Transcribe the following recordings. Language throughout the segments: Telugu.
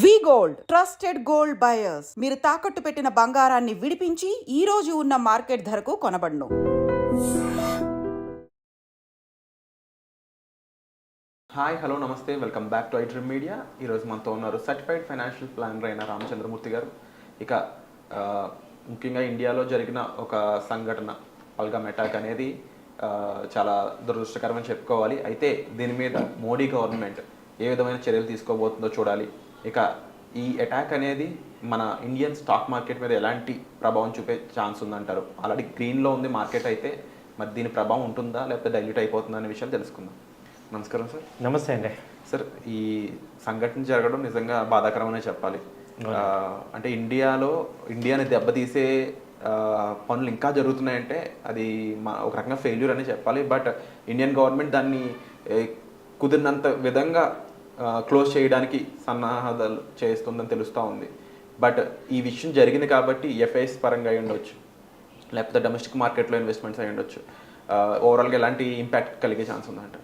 వి గోల్డ్ ట్రస్టెడ్ గోల్డ్ బయర్స్. మీరు తాకట్టు పెట్టిన బంగారాన్ని విడిపించి ఈ రోజు ఉన్న మార్కెట్ ధరకు కొనబడును. హాయ్, హలో, నమస్తే, welcome back to iDream media. ఈరోజు మనతో ఉన్నారు సర్టిఫైడ్ ఫైనాన్షియల్ ప్లానర్ అయిన రామచంద్రమూర్తి గారు. ఇక ముఖ్యంగా ఇండియాలో జరిగిన ఒక సంఘటన పల్గామ్ అటాక్ అనేది చాలా దురదృష్టకరమని చెప్పుకోవాలి. అయితే దీని మీద మోడీ గవర్నమెంట్ ఏ విధమైన చర్యలు తీసుకోబోతుందో చూడాలి. ఇక ఈ అటాక్ అనేది మన ఇండియన్ స్టాక్ మార్కెట్ మీద ఎలాంటి ప్రభావం చూపే ఛాన్స్ ఉందంటారు? ఆల్రెడీ గ్రీన్లో ఉంది మార్కెట్, అయితే మరి దీని ప్రభావం ఉంటుందా లేకపోతే డైల్యూట్ అయిపోతుందా అనే విషయాలు తెలుసుకుందాం. నమస్కారం సార్. నమస్తే అండి. సార్, ఈ సంఘటన జరగడం నిజంగా బాధాకరమనే చెప్పాలి. అంటే ఇండియాని దెబ్బతీసే పనులు ఇంకా జరుగుతున్నాయంటే అది ఒక రకంగా ఫెయిల్యూర్ అనే చెప్పాలి. బట్ ఇండియన్ గవర్నమెంట్ దాన్ని కుదిరినంత విధంగా క్లోజ్ చేయడానికి సన్నాహాలు చేస్తుందని తెలుస్తూ ఉంది. బట్ ఈ విషయం జరిగింది కాబట్టి ఎఫ్ఐఎస్ పరంగా అయి ఉండొచ్చు, లేకపోతే డొమెస్టిక్ మార్కెట్లో ఇన్వెస్ట్మెంట్స్ అయి ఉండొచ్చు, ఓవరాల్గా ఎలాంటి ఇంపాక్ట్ కలిగే ఛాన్స్ ఉందంట?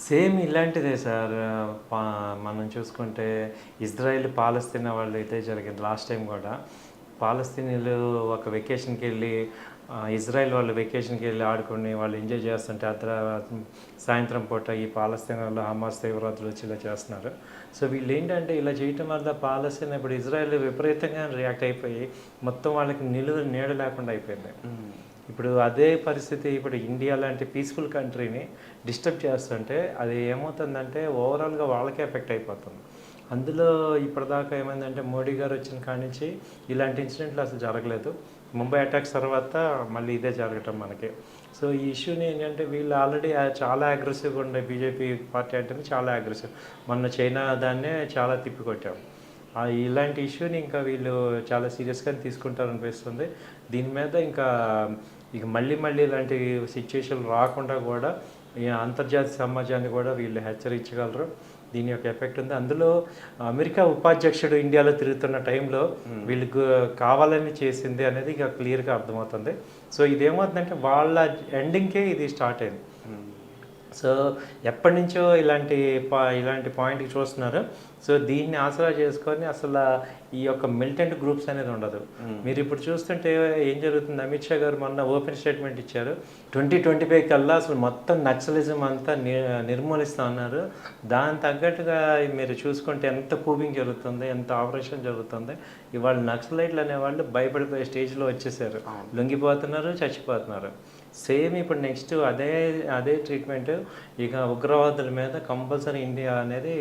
సేమ్ ఇలాంటిదే సార్. మనం చూసుకుంటే ఇజ్రాయెల్ పాలస్తీనా వాళ్ళు ఇదే జరిగింది లాస్ట్ టైం కూడా. పాలస్తీనీలు ఒక వెకేషన్కి వెళ్ళి ఇజ్రాయెల్ వాళ్ళు వెకేషన్కి వెళ్ళి ఆడుకొని వాళ్ళు ఎంజాయ్ చేస్తుంటే సాయంత్రం పూట ఈ పాలస్తీనాలో హమాస్ తీవ్రవాదులు వచ్చి ఇలా చేస్తున్నారు. సో వీళ్ళు ఏంటంటే ఇలా చేయటం వల్ల పాలస్తీనా ఇప్పుడు ఇజ్రాయెల్ విపరీతంగా రియాక్ట్ అయిపోయి మొత్తం వాళ్ళకి నీడ లేకుండా అయిపోయింది. ఇప్పుడు అదే పరిస్థితి ఇప్పుడు ఇండియా లాంటి పీస్ఫుల్ కంట్రీని డిస్టర్బ్ చేస్తుంటే అది ఏమవుతుందంటే ఓవరాల్గా వాళ్ళకే ఎఫెక్ట్ అయిపోతుంది. అందులో ఇప్పటిదాకా ఏమైందంటే మోడీ గారు వచ్చిన కాడి నుంచి ఇలాంటి ఇన్సిడెంట్లు అసలు జరగలేదు. ముంబై అటాక్స్ తర్వాత మళ్ళీ ఇదే జరగటం మనకి. సో ఈ ఇష్యూని ఏంటంటే వీళ్ళు ఆల్రెడీ చాలా అగ్రెసివ్గా ఉండే బీజేపీ పార్టీ అంటేనే చాలా అగ్రెసివ్. మొన్న చైనా దాన్నే చాలా తిప్పికొట్టాం. ఇలాంటి ఇష్యూని ఇంకా వీళ్ళు చాలా సీరియస్గా తీసుకుంటారనిపిస్తుంది. దీని మీద ఇక మళ్ళీ ఇలాంటి సిచ్యువేషన్ రాకుండా కూడా అంతర్జాతీయ సమాజాన్ని కూడా వీళ్ళు హెచ్చరించగలరు. దీని యొక్క ఎఫెక్ట్ ఉంది. అందులో అమెరికా ఉపాధ్యక్షుడు ఇండియాలో తిరుగుతున్న టైంలో వీళ్ళకు కావాలని చేసింది అనేది ఇక క్లియర్గా అర్థమవుతుంది. సో ఇదేమవుతుందంటే వాళ్ళ ఎండింగ్కే ఇది స్టార్ట్ అయింది. సో ఎప్పటి నుంచో ఇలాంటి పాయింట్కి చూస్తున్నారు. సో దీన్ని ఆసరా చేసుకొని అసలు ఈ యొక్క మిలిటెంట్ గ్రూప్స్ అనేది ఉండదు. మీరు ఇప్పుడు చూస్తుంటే ఏం జరుగుతుంది, అమిత్ షా గారు మొన్న ఓపెన్ స్టేట్మెంట్ ఇచ్చారు. 2025 కల్లా అసలు మొత్తం నక్సలిజం అంతా నిర్మూలిస్తూ ఉన్నారు. దాని తగ్గట్టుగా మీరు చూసుకుంటే ఎంత కూబింగ్ జరుగుతుంది, ఎంత ఆపరేషన్ జరుగుతుంది. ఇవాళ నక్సలైట్లు అనేవాళ్ళు భయపడిపోయే స్టేజ్లో వచ్చేసారు, లొంగిపోతున్నారు, చచ్చిపోతున్నారు. సేమ్ ఇప్పుడు నెక్స్ట్ అదే ట్రీట్మెంట్ ఇక ఉగ్రవాదుల మీద కంపల్సరీ ఇండియా అనేది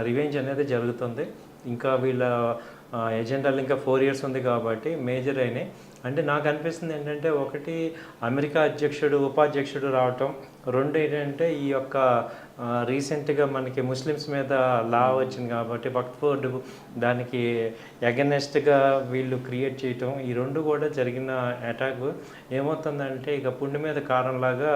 రివెంజ్ అనేది జరుగుతుంది. ఇంకా వీళ్ళ ఎజెండాలు ఇంకా 4 years ఉంది కాబట్టి మేజర్ అయినాయి. అంటే నాకు అనిపిస్తుంది ఏంటంటే, ఒకటి అమెరికా ఉపాధ్యక్షుడు రావటం, రెండు ఏంటంటే ఈ యొక్క రీసెంట్గా మనకి ముస్లిమ్స్ మీద లా వచ్చింది కాబట్టి వక్ఫ్ బోర్డు దానికి అగెనెస్ట్గా వీళ్ళు క్రియేట్ చేయటం, ఈ రెండు కూడా జరిగిన అటాక్ ఏమవుతుందంటే ఇక పుండు మీద కారంలాగా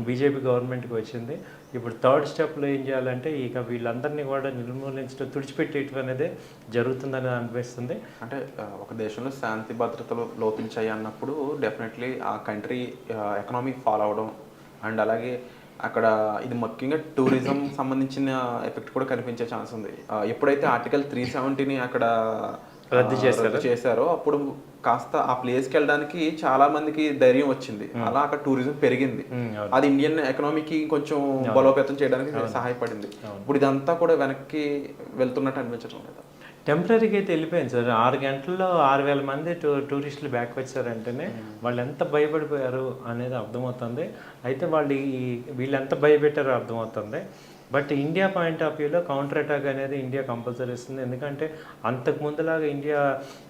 బీజేపీ గవర్నమెంట్కి వచ్చింది. ఇప్పుడు థర్డ్ స్టెప్లో ఏం చేయాలంటే ఇక వీళ్ళందరినీ కూడా నిర్మూలించడం, తుడిచిపెట్టేయటం అనేది జరుగుతుందని అనిపిస్తుంది. అంటే ఒక దేశంలో శాంతి భద్రతలు లోపించాయి అన్నప్పుడు డెఫినెట్లీ ఆ కంట్రీ ఎకనామీ ఫాలో అవడం, అండ్ అలాగే అక్కడ ఇది ముఖ్యంగా టూరిజం సంబంధించిన ఎఫెక్ట్ కూడా కనిపించే ఛాన్స్ ఉంది. ఎప్పుడైతే ఆర్టికల్ 370ని అక్కడ రద్దు చేశారో అప్పుడు కాస్త ఆ ప్లేస్కి వెళ్ళడానికి చాలా మందికి ధైర్యం వచ్చింది. అలా అక్కడ టూరిజం పెరిగింది. అది ఇండియన్ ఎకనామీకి కొంచెం బలోపేతం చేయడానికి సహాయపడింది. ఇప్పుడు ఇదంతా కూడా వెనక్కి వెళ్తున్నట్టు అనిపించడం లేదా? టెంపరీగా అయితే వెళ్ళిపోయింది సార్. 6 గంటల్లో 6,000 మంది టూరిస్టులు బ్యాక్ వచ్చారంటేనే వాళ్ళు ఎంత భయపడిపోయారు అనేది అర్థమవుతుంది. అయితే వీళ్ళు ఎంత భయపెట్టారో అర్థమవుతుంది. బట్ ఇండియా పాయింట్ ఆఫ్ వ్యూలో కౌంటర్ అటాక్ అనేది ఇండియా కంపల్సరీ ఇస్తుంది. ఎందుకంటే అంతకు ముందులాగా ఇండియా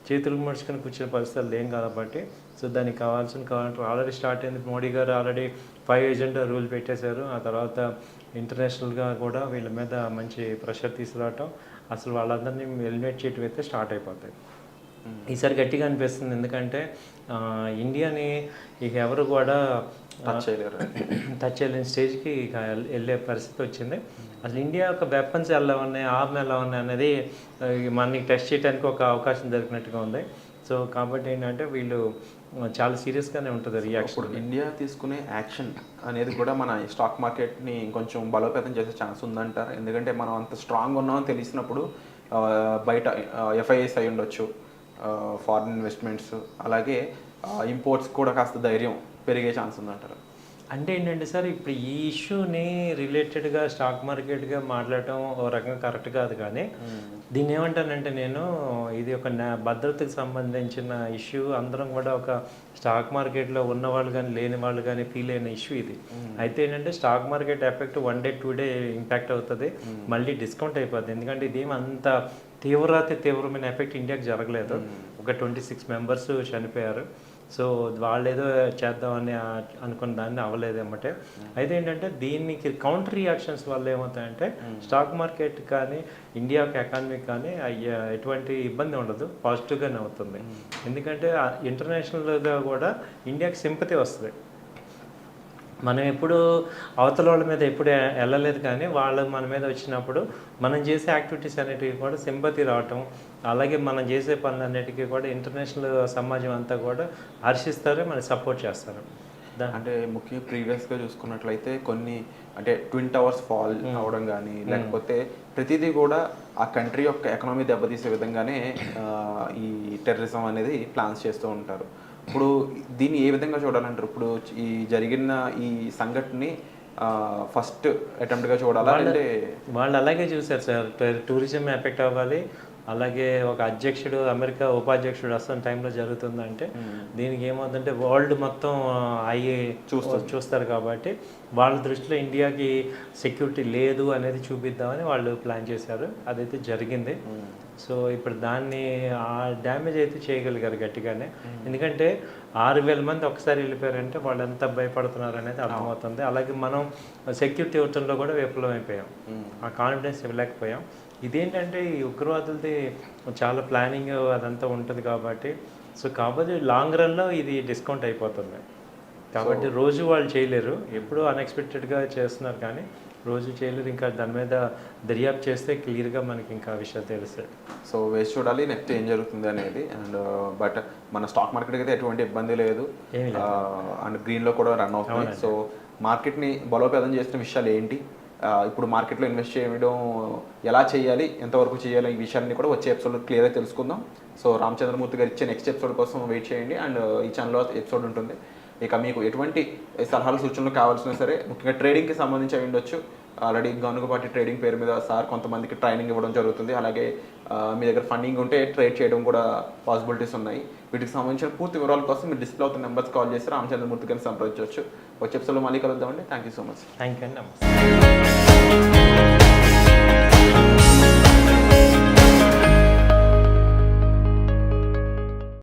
చేతులు ముడుచుకొని కూర్చునే పరిస్థితులు లేం కాబట్టి. సో దానికి కావాల్సిన కౌంటర్ ఆల్రెడీ స్టార్ట్ అయింది. మోడీ గారు ఆల్రెడీ 5 agenda రూల్ పెట్టేశారు. ఆ తర్వాత ఇంటర్నేషనల్గా కూడా వీళ్ళ మీద మంచి ప్రెషర్ తీసుకురావటం, అసలు వాళ్ళందరినీ ఎలిమినేట్ చేయటం అయితే స్టార్ట్ అయిపోతాయి. ఈసారి గట్టిగా అనిపిస్తుంది. ఎందుకంటే ఇండియాని ఇక ఎవరు కూడా టచ్ చేయలేని స్టేజ్కి ఇక వెళ్ళే పరిస్థితి వచ్చింది. అసలు ఇండియా యొక్క వెపన్స్ ఎలా ఉన్నాయి, ఆర్మ్ ఎలా ఉన్నాయి అనేది మనకి టెస్ట్ చేయడానికి ఒక అవకాశం దొరికినట్టుగా ఉంది. సో కాబట్టి ఏంటంటే వీళ్ళు చాలా సీరియస్గానే ఉంటుంది రియాక్షన్. ఇండియా తీసుకునే యాక్షన్ అనేది కూడా మన స్టాక్ మార్కెట్ని కొంచెం బలోపేతం చేసే ఛాన్స్ ఉందంటారు. ఎందుకంటే మనం అంత స్ట్రాంగ్ ఉన్నామని తెలిసినప్పుడు బయట ఎఫ్ఐఎస్ అయి ఉండొచ్చు, ఫారిన్ ఇన్వెస్ట్మెంట్స్, అలాగే ఇంపోర్ట్స్ కూడా కాస్త ధైర్యం పెరిగే ఛాన్స్ ఉందంటారు. అంటే ఏంటంటే సార్, ఇప్పుడు ఈ ఇష్యూని రిలేటెడ్గా స్టాక్ మార్కెట్గా మాట్లాడటం ఒక రకంగా కరెక్ట్ కాదు, కానీ దీన్ని ఏమంటానంటే నేను, ఇది ఒక భద్రతకు సంబంధించిన ఇష్యూ. అందరం కూడా ఒక స్టాక్ మార్కెట్లో ఉన్నవాళ్ళు కానీ లేని వాళ్ళు కానీ ఫీల్ అయిన ఇష్యూ ఇది. అయితే ఏంటంటే stock market effect 1 day 2 day impact అవుతుంది, మళ్ళీ డిస్కౌంట్ అయిపోద్ది. ఎందుకంటే ఇదేం అంత తీవ్రమైన ఎఫెక్ట్ ఇండియాకి జరగలేదు. ఒక 26 మెంబర్స్ చనిపోయారు. సో వాళ్ళు ఏదో చేద్దామని అనుకున్న దాన్ని అవ్వలేదు అన్నమాట. అయితే ఏంటంటే దీనికి కౌంటర్ రియాక్షన్స్ వల్ల ఏమవుతాయంటే స్టాక్ మార్కెట్ కానీ ఇండియాకి ఎకానమీకి కానీ ఎటువంటి ఇబ్బంది ఉండదు, పాజిటివ్గానే అవుతుంది. ఎందుకంటే ఇంటర్నేషనల్గా కూడా ఇండియాకి సింపతి వస్తుంది. మనం ఎప్పుడు అవతల వాళ్ళ మీద ఎప్పుడు వెళ్ళలేదు, కానీ వాళ్ళు మన మీద వచ్చినప్పుడు మనం చేసే యాక్టివిటీస్ అన్నిటికీ కూడా సింపతి రావటం, అలాగే మనం చేసే పనులన్నిటికీ కూడా ఇంటర్నేషనల్ సమాజం అంతా కూడా హర్షిస్తారు, మనకి సపోర్ట్ చేస్తారు. అంటే ముఖ్యంగా ప్రీవియస్గా చూసుకున్నట్లయితే కొన్ని అంటే ట్విన్ టవర్స్ ఫాల్ అవడం కానీ, లేకపోతే ప్రతిదీ కూడా ఆ కంట్రీ యొక్క ఎకనామీ దెబ్బతీసే విధంగానే ఈ టెర్రరిజం అనేది ప్లాన్స్ చేస్తూ ఉంటారు. ఇప్పుడు దీన్ని ఏ విధంగా చూడాలంటారు? ఇప్పుడు ఈ జరిగిన ఈ సంఘటనని ఫస్ట్ అటెంప్ట్గా చూడాలా అంటే? వాళ్ళు అలాగే చూశారు సార్, టూరిజం ఎఫెక్ట్ అవ్వాలి, అలాగే ఒక అధ్యక్షుడు అమెరికా ఉపాధ్యక్షుడు వస్తున్న టైంలో జరుగుతుందంటే దీనికి ఏమవుతుందంటే వరల్డ్ మొత్తం అయ్యి చూస్తారు. కాబట్టి వాళ్ళ దృష్టిలో ఇండియాకి సెక్యూరిటీ లేదు అనేది చూపిద్దామని వాళ్ళు ప్లాన్ చేశారు. అదైతే జరిగింది. సో ఇప్పుడు దాన్ని ఆ డ్యామేజ్ అయితే చేయగలిగారు గట్టిగానే. ఎందుకంటే 6,000 మంది ఒకసారి వెళ్ళిపోయారంటే వాళ్ళు ఎంత భయపడుతున్నారు అనేది అర్థమవుతుంది. అలాగే మనం సెక్యూరిటీ ఇవ్వటంలో కూడా విఫలం అయిపోయాం, ఆ కాన్ఫిడెన్స్ ఇవ్వలేకపోయాం. ఇదేంటంటే ఈ ఉగ్రవాదులది చాలా ప్లానింగ్ అదంతా ఉంటుంది కాబట్టి, సో కాబట్టి లాంగ్ రన్లో ఇది డిస్కౌంట్ అయిపోతుంది. కాబట్టి రోజు వాళ్ళు చేయలేరు, ఎప్పుడూ అన్ఎక్స్పెక్టెడ్గా చేస్తున్నారు, కానీ రోజు చేయలేరు. ఇంకా దాని మీద దర్యాప్తు చేస్తే క్లియర్గా మనకి ఇంకా విషయాలు తెలుస్తాయి. సో వేసి చూడాలి నెక్స్ట్ ఏం జరుగుతుంది అనేది. అండ్ బట్ మన స్టాక్ మార్కెట్కి అయితే ఎటువంటి ఇబ్బంది లేదు, అండ్ గ్రీన్లో కూడా రన్ అవుతుంది. సో మార్కెట్ని బలోపేతం చేసిన విషయాలు ఏంటి, ఇప్పుడు మార్కెట్లో ఇన్వెస్ట్ చేయడం ఎలా చేయాలి, ఎంతవరకు చేయాలి, ఈ విషయాన్ని కూడా వచ్చే ఎపిసోడ్లో క్లియర్గా తెలుసుకుందాం. సో రామచంద్రమూర్తి గారు ఇచ్చే నెక్స్ట్ ఎపిసోడ్ కోసం వెయిట్ చేయండి. అండ్ ఈ ఛానల్లో ఎపిసోడ్ ఉంటుంది. ఇక మీకు ఎటువంటి సలహాలు సూచనలు కావాల్సినా సరే, ముఖ్యంగా ట్రేడింగ్కి సంబంధించి అవి ఉండొచ్చు. ఆల్రెడీ గనుగపాటి ట్రేడింగ్ పేరు మీద సార్ కొంతమందికి ట్రైనింగ్ ఇవ్వడం జరుగుతుంది. అలాగే మీ దగ్గర ఫండింగ్ ఉంటే ట్రేడ్ చేయడం కూడా పాసిబిలిటీస్ ఉన్నాయి. వీటికి సంబంధించిన పూర్తి వివరాల కోసం మీరు డిస్ప్లే అవుతున్న నెంబర్స్ కాల్ చేసి రామచంద్రమూర్తి గారిని సంప్రదించవచ్చు. వచ్చే ఎపిసోడ్లో మళ్ళీ కలుద్దామండి. Thank you so much. Thank you అండి. నమస్తే.